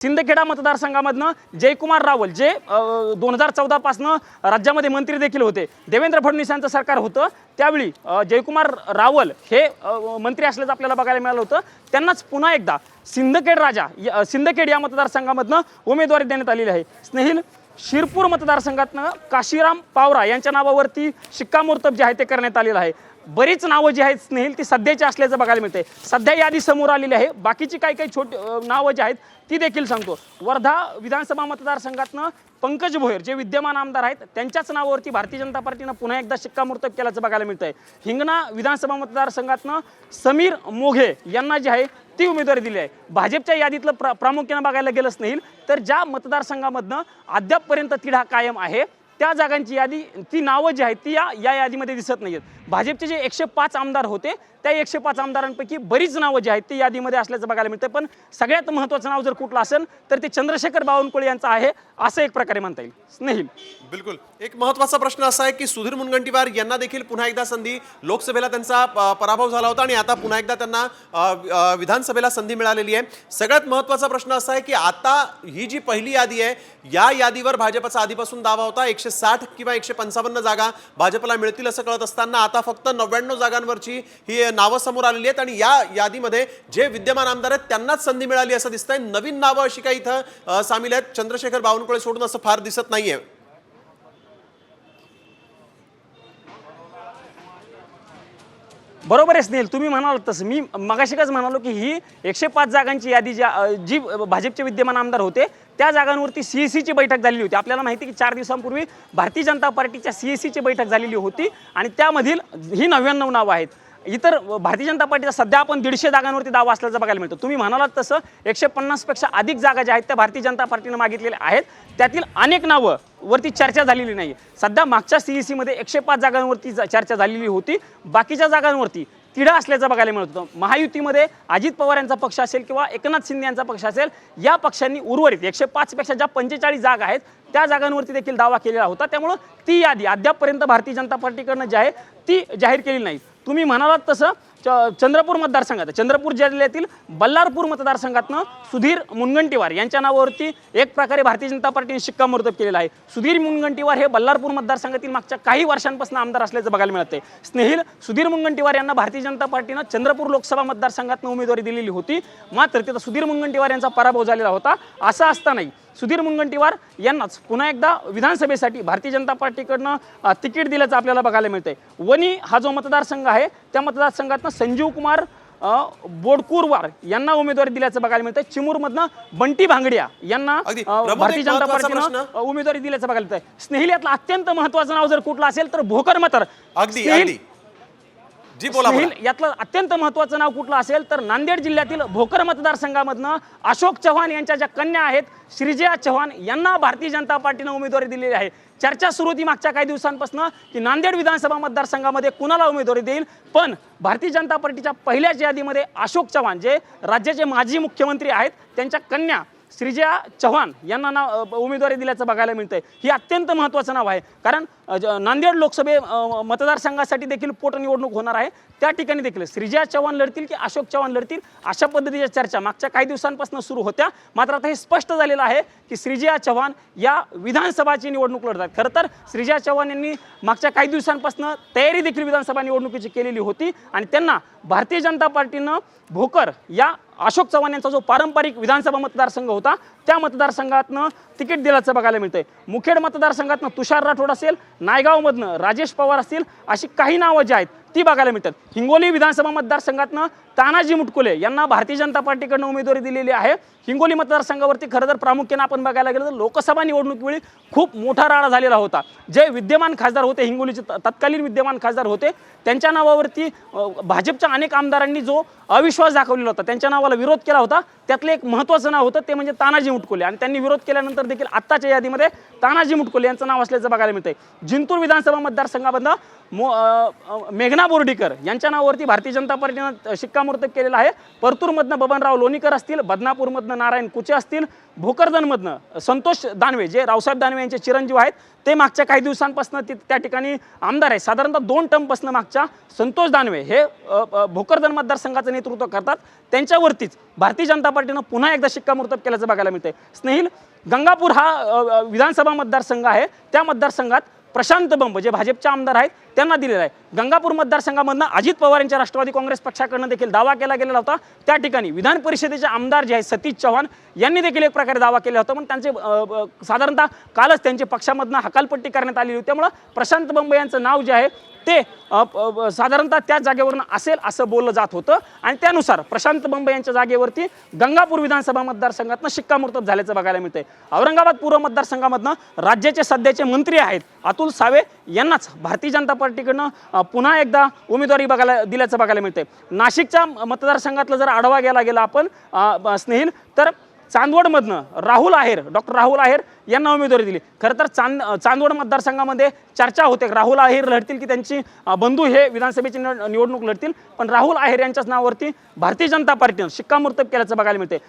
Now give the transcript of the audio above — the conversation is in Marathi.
सिंदखेडा मतदारसंघामधनं जयकुमार रावल जे 2014 पासून राज्यामध्ये मंत्री देखील होते, देवेंद्र फडणवीस यांचं सरकार होतं त्यावेळी जयकुमार रावल हे मंत्री असल्याचं आपल्याला बघायला मिळालं होतं। त्यांनाच पुन्हा एकदा सिंदखेड या मतदारसंघामधनं उमेदवारी देण्यात आलेली आहे। स्नेहिल, शिरपूर मतदारसंघातनं काशीराम पावरा यांच्या नावावरती शिक्कामोर्तब जे आहे ते करण्यात आलेलं आहे। बरीच नावं जी आहेत स्नेहिल ती सध्याची असल्याचं बघायला मिळते। सध्या यादी समोर आलेली आहे, बाकीची काही छोटी नावं जी आहेत ती देखील सांगतो। वर्धा विधानसभा मतदारसंघातनं पंकज भोयर जे विद्यमान आमदार आहेत त्यांच्याच नावावरती भारतीय जनता पार्टीनं पुन्हा एकदा शिक्कामोर्तब केल्याचं बघायला मिळतंय। हिंगणा विधानसभा मतदारसंघातनं समीर मोघे यांना जी आहे ती उमेदवारी दिली आहे। भाजपच्या यादीतलं प्रामुख्याने बघायला गेलं स्नेहिल तर ज्या मतदारसंघामधनं अद्यापपर्यंत तिढा कायम आहे त्या जागांची यादी ती नावं जी आहेत ती या यादीमध्ये दिसत नाहीत। भाजपचे जे 105 आमदार होते त्या 105 आमदारांपैकी बरीच नावं जी आहेत ती यादीमध्ये असल्याचं बघायला मिळतं। पण सगळ्यात महत्त्वाचं नाव जर कुठलं असेल तर ते चंद्रशेखर बावनकुळे यांचं आहे असं एक प्रकारे म्हणता येईल। स्नेहिल, बिलकुल एक महत्त्वाचा प्रश्न असा आहे की सुधीर मुनगंटीवार यांना देखील पुन्हा एकदा संधी, लोकसभेला त्यांचा पराभव झाला होता आणि आता पुन्हा एकदा त्यांना विधानसभेला संधी मिळालेली आहे। सगळ्यात महत्त्वाचा प्रश्न असा आहे की आता ही जी पहिली यादी आहे या यादीवर भाजपचा आधीपासून दावा होता 160 किंवा 155 जागा भाजपला मिळतील असं कळत असताना आता फक्त 99 जागांवरची ही नावं समोर आलेली आहेत आणि या यादीमध्ये जे विद्यमान आमदार आहेत त्यांनाच संधी मिळाली असं दिसतंय। नवीन नावं अशी काही इथं सामील आहेत चंद्रशेखर बावनकुळे सोडून असं फार दिसत नाहीये। बरोबर आहे स्नेहिल, तुम्ही म्हणाल तसं मी मगाशीच म्हणालो की ही 105 जागांची यादी जी भाजपचे विद्यमान आमदार होते त्या जागांवरती सीएसीची बैठक झालेली होती। आपल्याला माहिती की 4 दिवसांपूर्वी भारतीय जनता पार्टीच्या सीएसीची बैठक झालेली होती आणि त्यामधील ही 99 नावं आहेत। इतर भारतीय जनता पार्टीचा सध्या आपण 150 जागांवरती दावा असल्याचं बघायला मिळतं। तुम्ही म्हणालात तसं 150 पेक्षा अधिक जागा ज्या आहेत त्या भारतीय जनता पार्टीनं मागितलेल्या आहेत, त्यातील अनेक नावं वरती चर्चा झालेली नाही। सध्या मागच्या सीईसीमध्ये 105 जागांवरती चर्चा झालेली होती, बाकीच्या जागांवरती तिढा असल्याचं बघायला मिळत होतं। महायुतीमध्ये अजित पवार यांचा पक्ष असेल किंवा एकनाथ शिंदे यांचा पक्ष असेल या पक्षांनी उर्वरित 105 पेक्षा ज्या 45 जागा आहेत त्या जागांवरती देखील दावा केलेला होता। त्यामुळे ती यादी अद्यापपर्यंत भारतीय जनता पार्टीकडनं जी आहे ती जाहीर केलेली नाही। तुम्ही म्हणालात तसं चंद्रपूर मतदारसंघात चंद्रपूर जिल्ह्यातील बल्लारपूर मतदारसंघातनं सुधीर मुनगंटीवार यांच्या नावावरती एक प्रकारे भारतीय जनता पार्टीने शिक्कामोर्तब केलेला आहे। सुधीर मुनगंटीवार हे बल्लारपूर मतदारसंघातील मागच्या काही वर्षांपासून आमदार असल्याचं बघायला मिळते। स्नेहिल, सुधीर मुनगंटीवार यांना भारतीय जनता पार्टीनं चंद्रपूर लोकसभा मतदारसंघातनं उमेदवारी दिलेली होती, मात्र तिथं सुधीर मुनगंटीवार यांचा पराभव झालेला होता। असं असतानाही सुधीर मुनगंटीवार यांनाच पुन्हा एकदा विधानसभेसाठी भारतीय जनता पार्टीकडनं तिकीट दिल्याचं आपल्याला बघायला मिळतंय। वणी हा जो मतदारसंघ आहे त्या मतदारसंघातनं संजीव कुमार बोडकूरवार यांना उमेदवारी दिल्याचं बघायला मिळतंय। चिमूरमधनं बंटी भांगडिया यांना भारतीय जनता पार्टीनं उमेदवारी दिल्याचं बघायला मिळतंय। स्नेहिल, यातलं अत्यंत महत्त्वाचं नाव जर कुठलं असेल तर भोकर मतर। यातलं अत्यंत महत्त्वाचं नाव कुठलं असेल तर नांदेड जिल्ह्यातील भोकर मतदारसंघामधनं अशोक चव्हाण यांच्या ज्या कन्या आहेत श्रीजया चव्हाण यांना भारतीय जनता पार्टीनं उमेदवारी दिलेली आहे। चर्चा सुरू होती मागच्या काही दिवसांपासून की नांदेड विधानसभा मतदारसंघामध्ये कुणाला उमेदवारी देईल, पण भारतीय जनता पार्टीच्या पहिल्याच यादीमध्ये अशोक चव्हाण जे राज्याचे माजी मुख्यमंत्री आहेत त्यांच्या कन्या श्रीजया चव्हाण यांना उमेदवारी दिल्याचं बघायला मिळतंय। ही अत्यंत महत्त्वाचं नाव आहे, कारण नांदेड लोकसभे मतदारसंघासाठी देखील पोटनिवडणूक होणार आहे। त्या ठिकाणी देखील श्रीजया चव्हाण लढतील की अशोक चव्हाण लढतील अशा पद्धतीच्या चर्चा मागच्या काही दिवसांपासून सुरू होत्या, मात्र आता हे स्पष्ट झालेलं आहे की श्रीजया चव्हाण या विधानसभाची निवडणूक लढतात। खरं तर श्रीजया चव्हाण यांनी मागच्या काही दिवसांपासून तयारी देखील विधानसभा निवडणुकीची केलेली होती आणि त्यांना भारतीय जनता पार्टीनं भोकर या अशोक चव्हाण यांचा जो पारंपरिक विधानसभा मतदारसंघ होता त्या मतदारसंघातनं तिकीट दिल्याचं बघायला मिळतंय। मुखेड मतदारसंघातनं तुषार राठोड असेल, नायगावमधनं राजेश पवार असतील अशी काही नावं जी आहेत ती बघायला मिळतात। हिंगोली विधानसभा मतदारसंघातनं तानाजी मुटकुले यांना भारतीय जनता पार्टीकडनं उमेदवारी दिलेली आहे। हिंगोली मतदारसंघावरती खरं तर प्रामुख्याने आपण बघायला गेलं तर लोकसभा निवडणुकीवेळी खूप मोठा राडा झालेला होता। जे विद्यमान खासदार होते, हिंगोलीचे तत्कालीन विद्यमान खासदार होते, त्यांच्या नावावरती भाजपच्या अनेक आमदारांनी जो अविश्वास दाखवलेला होता, त्यांच्या नावाला विरोध केला होता। त्यातलं एक महत्त्वाचं नाव होतं ते म्हणजे तानाजी मुटकुले आणि त्यांनी विरोध केल्यानंतर देखील आत्ताच्या यादीमध्ये तानाजी मुटकुले यांचं नाव असल्याचं बघायला मिळतंय। जिंतूर विधानसभा मतदारसंघामधनं मेघना नाना बोर्डीकर यांच्या नावावरती भारतीय जनता पार्टीनं शिक्कामोर्तब केलेला आहे. परतूरमधनं बबनराव लोणीकर असतील, बदनापूरमधनं नारायण कुचे असतील, भोकरदनमधनं संतोष दानवे जे रावसाहेब दानवे यांचे चिरंजीव आहेत ते मागच्या काही दिवसांपासून त्या ठिकाणी आमदार आहे. साधारणतः 2 टर्मपासून मागच्या संतोष दानवे हे भोकरदन मतदारसंघाचं नेतृत्व करतात. त्यांच्यावरतीच भारतीय जनता पार्टीनं पुन्हा एकदा शिक्कामोर्तब केल्याचं बघायला मिळतंय. स्नेहिल, गंगापूर हा विधानसभा मतदारसंघ आहे. त्या मतदारसंघात प्रशांत बंब जे भाजपचे आमदार आहेत त्यांना दिलेला आहे. गंगापूर मतदारसंघामधनं अजित पवार यांच्या राष्ट्रवादी काँग्रेस पक्षाकडनं देखील दावा केला गेलेला होता. त्या ठिकाणी विधान परिषदेचे आमदार जे आहेत सतीश चव्हाण यांनी देखील एक प्रकारे दावा केला होता. पण त्यांचे साधारणतः कालच त्यांची पक्षामधनं हकालपट्टी करण्यात आलेली होती. त्यामुळं प्रशांत बंब यांचं नाव जे आहे ते साधारणतः त्याच जागेवरून असेल असं बोललं जात होतं आणि त्यानुसार प्रशांत बंब यांच्या जागेवरती गंगापूर विधानसभा मतदारसंघातनं शिक्कामोर्तब झाल्याचं बघायला मिळतंय. औरंगाबाद पूर्व मतदारसंघामधनं राज्याचे सध्याचे मंत्री आहेत अतुल सावे यांनाच भारतीय जनता पार्टीकडनं पुन्हा एकदा उमेदवारी दिल्याचं बघायला मिळतंय. नाशिकच्या मतदारसंघातलं जर आढावा गेला आपण स्नेहिल तर चांदवडमधनं डॉक्टर राहुल आहेर यांना उमेदवारी दिली. खरं तर चांदवड मतदारसंघामध्ये चर्चा होते राहुल आहेर लढतील की त्यांची बंधू हे विधानसभेची निवडणूक लढतील. पण राहुल आहेर यांच्याच नावावरती भारतीय जनता पार्टीनं शिक्कामोर्तब केल्याचं बघायला मिळते.